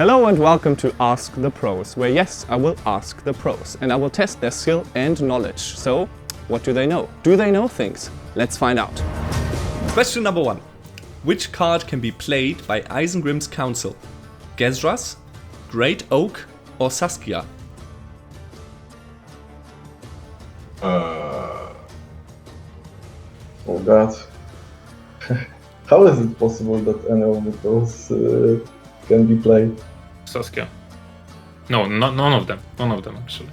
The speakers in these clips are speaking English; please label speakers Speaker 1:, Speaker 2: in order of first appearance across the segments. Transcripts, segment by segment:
Speaker 1: Hello and welcome to Ask the Pros, where yes, I will ask the pros and I will test their skill and knowledge. So, what do they know? Do they know things? Let's find out.
Speaker 2: Question number 1. Which card can be played by ISENGRIM'S Council? GEZRAS, Great Oak, or SASKIA?
Speaker 3: Oh god. How is it possible that any of those can be played?
Speaker 4: Saskia. No, none of them. None of them, actually.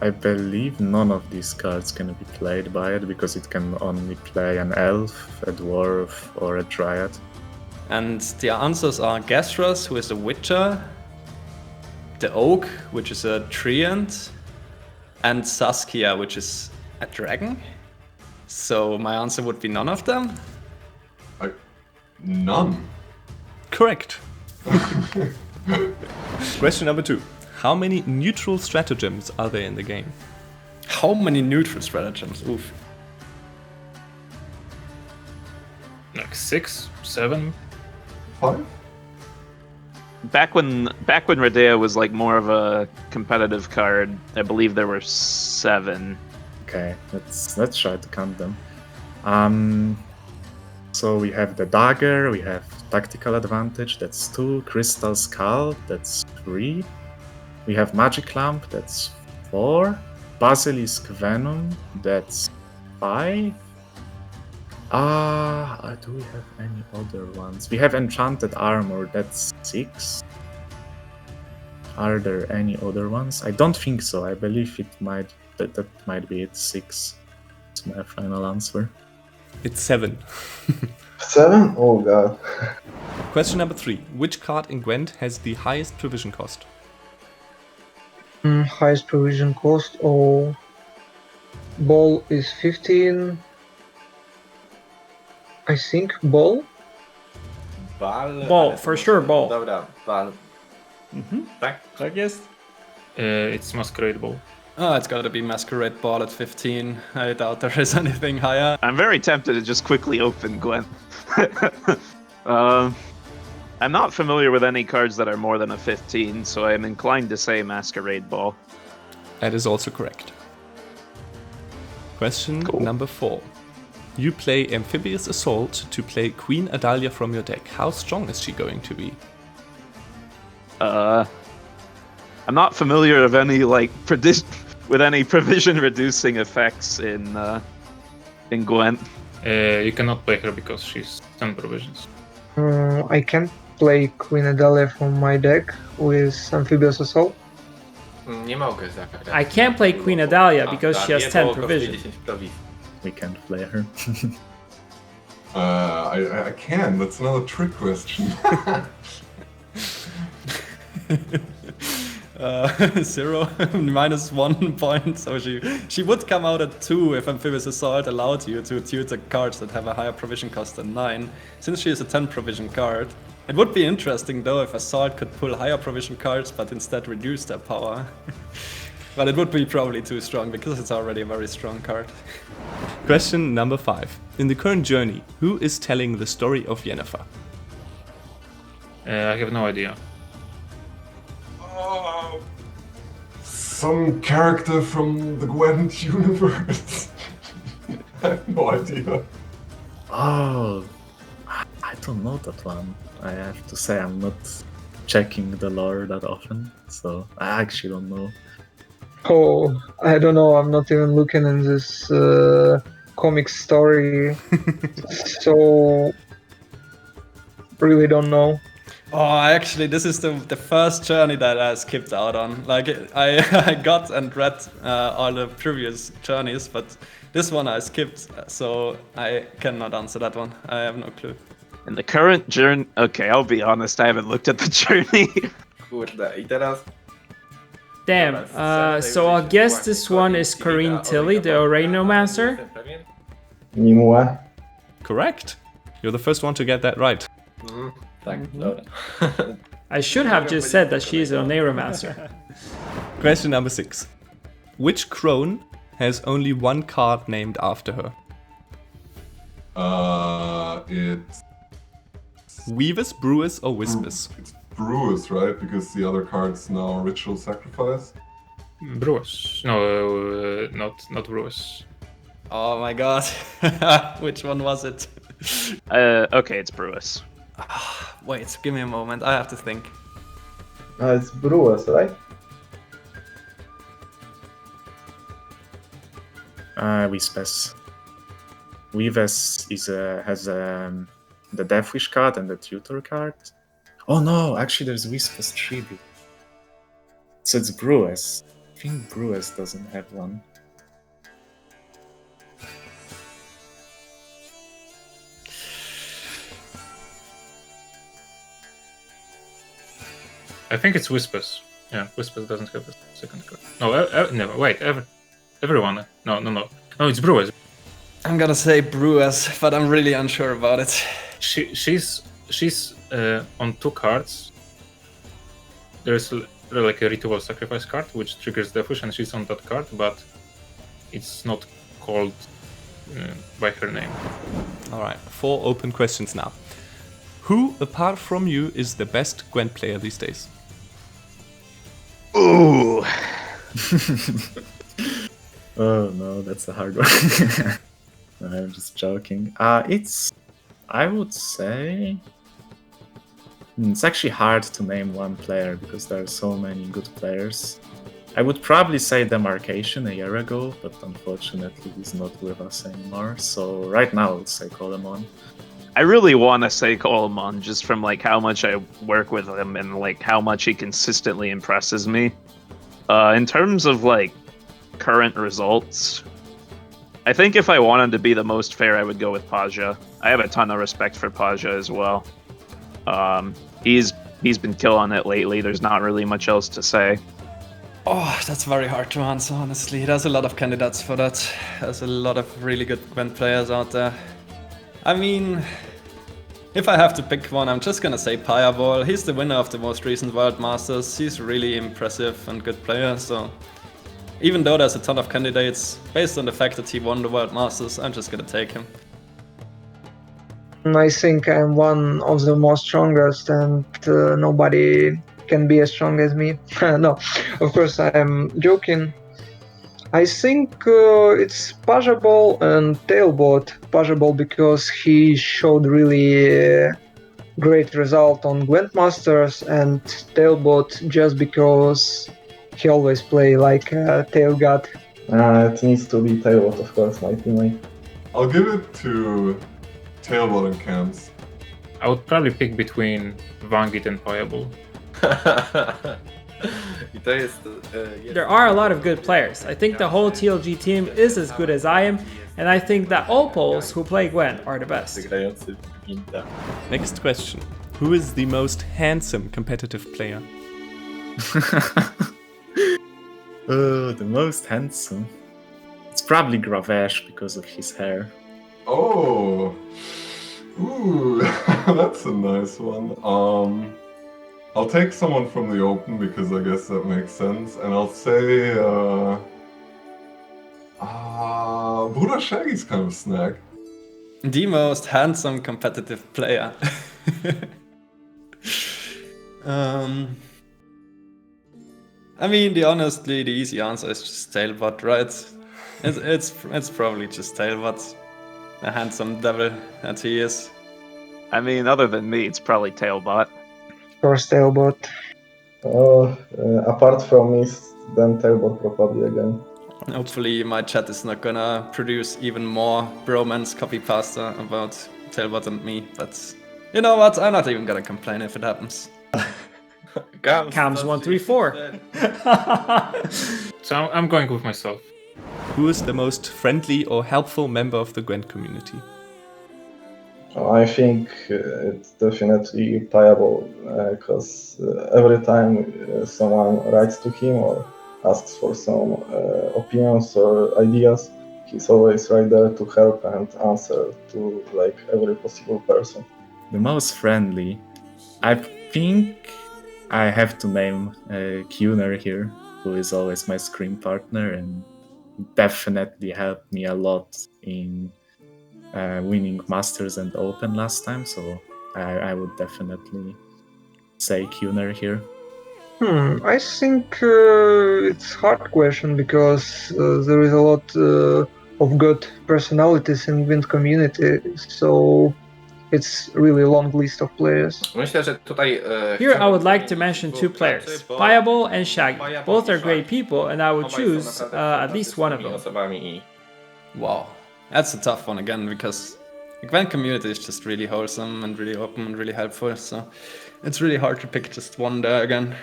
Speaker 5: I believe none of these cards can be played by it because it can only play an elf, a dwarf, or a dryad.
Speaker 6: And the answers are GEZRAS, who is a witcher, the Oak, which is a treant, and Saskia, which is a dragon. So my answer would be none of them.
Speaker 7: None.
Speaker 2: Correct. Question number 2. How many neutral stratagems are there in the game?
Speaker 6: How many neutral stratagems? Oof.
Speaker 4: Like 6, 7.
Speaker 7: 5?
Speaker 8: Back when Redea was like more of a competitive card, I believe there were 7.
Speaker 5: Okay, let's try to count them. So we have the dagger, we have tactical advantage, that's 2, crystal skull, that's 3. We have magic lamp, that's 4. Basilisk venom, that's 5. Do we have any other ones? We have enchanted armor, that's 6. Are there any other ones? I don't think so. I believe that might be it. 6. That's my final answer.
Speaker 2: It's 7.
Speaker 3: 7? Oh god.
Speaker 2: Question number 3. Which card in Gwent has the highest provision cost?
Speaker 9: Highest provision cost, ball is 15. I think ball.
Speaker 10: Ball, for sure, ball.
Speaker 7: Dobra, bal. Tak?
Speaker 10: Tak jest?
Speaker 4: It's Masquerade Ball.
Speaker 6: Oh, it's gotta be Masquerade Ball at 15. I doubt there is anything higher.
Speaker 8: I'm very tempted to just quickly open Gwent. I'm not familiar with any cards that are more than a 15, so I'm inclined to say Masquerade Ball.
Speaker 2: That is also correct. Question number 4. You play Amphibious Assault to play Queen Adalia from your deck. How strong is she going to be?
Speaker 8: I'm not familiar of any with any provision reducing effects in Gwent.
Speaker 4: You cannot play her because she's 10 provisions.
Speaker 9: I can't play Queen Adalia from my deck with Amphibious Assault.
Speaker 7: Nie mogę zagrać.
Speaker 10: I can't play Queen Adalia because she has 10 provisions.
Speaker 5: We can't play her.
Speaker 7: I can. That's another trick question.
Speaker 6: 0, -1 point. So she would come out at 2 if Amphibious Assault allowed you to tutor cards that have a higher provision cost than 9. Since she is a 10 provision card, it would be interesting though if Assault could pull higher provision cards but instead reduce their power. But it would be probably too strong because it's already a very strong card.
Speaker 2: Question number 5. In the current journey, who is telling the story of Yennefer?
Speaker 4: I have no idea.
Speaker 7: Some character from the Gwent universe. I have no idea.
Speaker 5: Oh, I don't know that one. I have to say I'm not checking the lore that often, so I actually don't know.
Speaker 9: Oh, I don't know. I'm not even looking in this comic story, so really don't know.
Speaker 6: Oh, actually, this is the first journey that I skipped out on. Like, I got and read all the previous journeys, but this one I skipped, so I cannot answer that one. I have no clue.
Speaker 8: In the current journey... Okay, I'll be honest, I haven't looked at the journey.
Speaker 7: Kurde, i teraz...
Speaker 10: Damn, so I'll guess this one is Corinne Tilly, the Oranomancer.
Speaker 3: Nimue.
Speaker 2: Correct. You're the first one to get that right.
Speaker 7: Tak, dobra.
Speaker 10: I should have just said that she is an Oranomancer.
Speaker 2: Question number 6. Which crone has only one card named after her?
Speaker 7: It's...
Speaker 2: Weavess, Brewess, or WHISPESS?
Speaker 7: BREWESS, right? Because the other card's now Ritual Sacrifice.
Speaker 4: BREWESS. No, not BREWESS.
Speaker 6: Oh my god. Which one was it?
Speaker 8: Okay, it's BREWESS.
Speaker 6: Wait, give me a moment. I have to think.
Speaker 3: It's BREWESS, right?
Speaker 5: WHISPESS. WEAVESS has the Death Wish card and the Tutor card. Oh no, actually there's WHISPESS Tribute. So it's BREWESS. I think BREWESS doesn't have one.
Speaker 4: I think it's WHISPESS. Yeah, WHISPESS doesn't have a second card. No, never. Wait, everyone. No, it's BREWESS.
Speaker 6: I'm gonna say BREWESS, but I'm really unsure about it.
Speaker 4: She's on 2 cards. There's like a Ritual Sacrifice card, which triggers Death Wish, and she's on that card, but it's not called by her name.
Speaker 2: Alright, 4 open questions now. Who, apart from you, is the best Gwent player these days?
Speaker 8: Ooh.
Speaker 5: Oh no, that's a hard one. I'm just joking. I would say it's actually hard to name one player because there are so many good players. I would probably say Demarcation a year ago, but unfortunately he's not with us anymore. So right now I would say Colemon.
Speaker 8: I really want to say Colemon just from like how much I work with him and like how much he consistently impresses me. In terms of like current results, I think if I wanted to be the most fair, I would go with Paja. I have a ton of respect for Paja as well. He's been killing it lately. There's not really much else to say.
Speaker 6: Oh, that's very hard to answer, honestly. There's a lot of candidates for that. There's a lot of really good Gwent players out there. I mean, if I have to pick one, I'm just gonna say Pyreball. He's the winner of the most recent World Masters. He's really impressive and good player, so even though there's a ton of candidates, based on the fact that he won the World Masters, I'm just gonna take him.
Speaker 9: I think I'm one of the most strongest, and nobody can be as strong as me. No, of course I'm joking. I think it's Pajaball and Tailbot. Pajaball because he showed really great result on Gwent Masters, and Tailbot just because he always play like Tail God.
Speaker 3: It needs to be Tailbot, of course, my teammate.
Speaker 7: I'll give it to Tailbot and Camps.
Speaker 4: I would probably pick between Vangit and Pyreball.
Speaker 10: There are a lot of good players. I think the whole TLG team is as good as I am, and I think that all Poles who play Gwent are the best.
Speaker 2: Next question. Who is the most handsome competitive player?
Speaker 5: The most handsome. It's probably Gravesh because of his hair.
Speaker 7: Oh, ooh, that's a nice one. I'll take someone from the Open because I guess that makes sense, and I'll say, Bruder Shaggy's kind of snag.
Speaker 6: The most handsome competitive player. I mean, the easy answer is just Tailbot, right? It's probably just Tailbot, a handsome devil that he is.
Speaker 8: I mean, other than me, it's probably Tailbot.
Speaker 9: Of course, Tailbot.
Speaker 3: Apart from me, then Tailbot probably again.
Speaker 6: Hopefully my chat is not gonna produce even more bromance copy pasta about Tailbot and me, but you know what, I'm not even gonna complain if it happens.
Speaker 10: Cams 134.
Speaker 4: So I'm going with myself.
Speaker 2: Who is the most friendly or helpful member of the Gwent community?
Speaker 3: I think it's definitely Pyreball, because every time someone writes to him or asks for some opinions or ideas, he's always right there to help and answer to like every possible person.
Speaker 5: The most friendly, I think I have to name Kuner here, who is always my screen partner and definitely helped me a lot in winning Masters and Open last time, so I would definitely say CUNER here.
Speaker 9: I think it's hard question because there is a lot of good personalities in GWENT community, so it's really a long list of players.
Speaker 11: Myślę, że tutaj
Speaker 10: Here I would like to mention two players, Payable and Shaggy. Both are great people and I would choose at least one of them.
Speaker 6: Wow, that's a tough one again because the GWENT community is just really wholesome and really open and really helpful, so it's really hard to pick just one there again.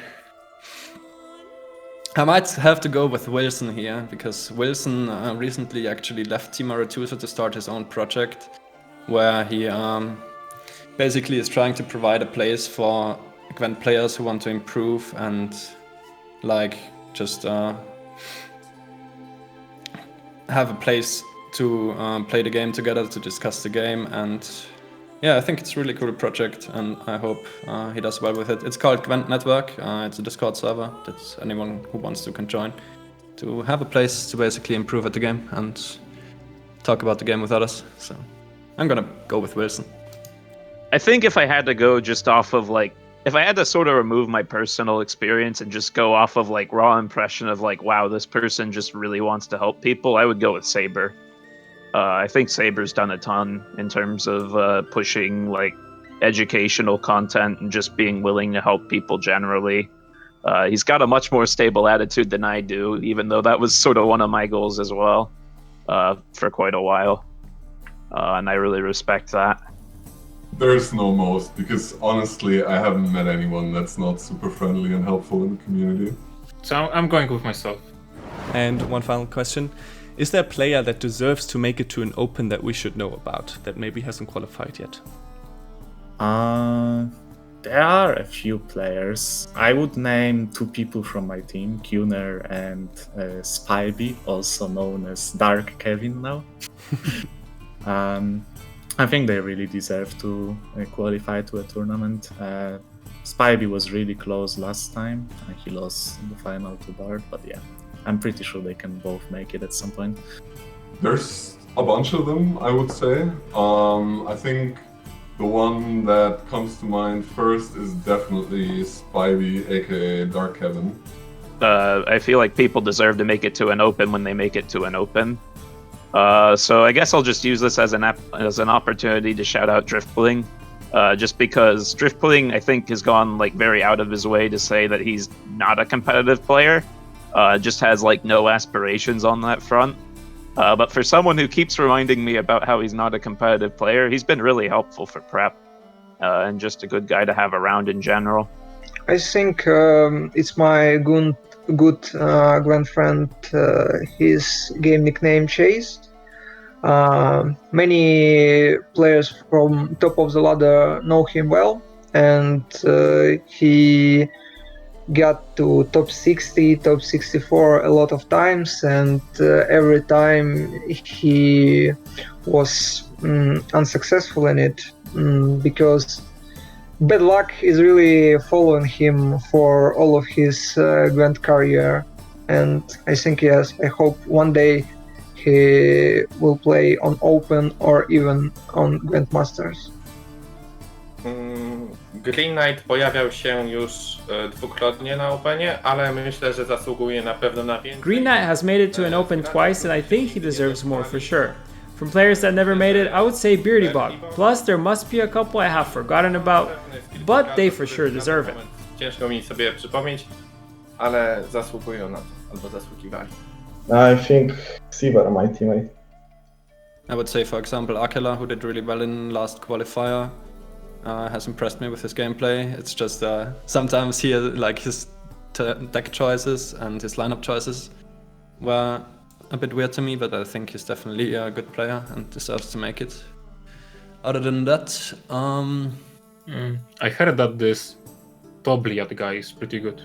Speaker 6: I might have to go with Wilson here because Wilson recently actually left Team Aretusa to start his own project where he basically is trying to provide a place for GWENT players who want to improve and like just have a place to play the game together, to discuss the game, and yeah, I think it's a really cool project and I hope he does well with it. It's called GWENT Network, it's a Discord server that anyone who wants to can join to have a place to basically improve at the game and talk about the game with others. So I'm gonna go with Wilson.
Speaker 8: I think if I had to go just off of like, if I had to sort of remove my personal experience and just go off of like raw impression of like, wow, this person just really wants to help people, I would go with Saber. I think Saber's done a ton in terms of pushing like educational content and just being willing to help people generally. He's got a much more stable attitude than I do, even though that was sort of one of my goals as well for quite a while. And I really respect that.
Speaker 7: There's no most, because honestly, I haven't met anyone that's not super friendly and helpful in the community.
Speaker 4: So I'm going with myself.
Speaker 2: And one final question. Is there a player that deserves to make it to an Open that we should know about, that maybe hasn't qualified yet?
Speaker 5: There are a few players. I would name two people from my team, CUNER and Spivey, also known as Dark Kevin now. I think they really deserve to qualify to a tournament. Spivey was really close last time. He lost in the final to Bard, but yeah, I'm pretty sure they can both make it at some point.
Speaker 7: There's a bunch of them, I would say. I think the one that comes to mind first is definitely Spivey, aka Dark Kevin.
Speaker 8: I feel like people deserve to make it to an Open when they make it to an Open. So I guess I'll just use this as an opportunity to shout out Driftbling, just because Driftbling I think has gone like very out of his way to say that he's not a competitive player, just has like no aspirations on that front. But for someone who keeps reminding me about how he's not a competitive player, he's been really helpful for prep and just a good guy to have around in general.
Speaker 9: I think it's my good GWENT friend, his game nickname Chase. Many players from top of the ladder know him well, and he got to top 60, top 64 a lot of times, and every time he was unsuccessful in it because bad luck is really following him for all of his GWENT career. And I think, yes, I hope one day he will play on Open or even on GWENT Masters.
Speaker 11: Green Knight pojawiał się już dwukrotnie na Openie, ale myślę, że zasługuje na pewno na więcej.
Speaker 10: Green Knight has made it to an Open twice and I think he deserves more for sure. From players that never made it, I would say Beardybog. Plus, there must be a couple I have forgotten about, but they for sure deserve it.
Speaker 11: Ciężko mi sobie przypomnieć, ale zasługują na to, albo zasługiwali.
Speaker 3: I think Siva, my teammate.
Speaker 6: I would say, for example, Akela, who did really well in last qualifier, has impressed me with his gameplay. It's just sometimes his deck choices and his lineup choices were a bit weird to me, but I think he's definitely a good player and deserves to make it. Other than that,
Speaker 4: I heard that this Tobliat guy is pretty good.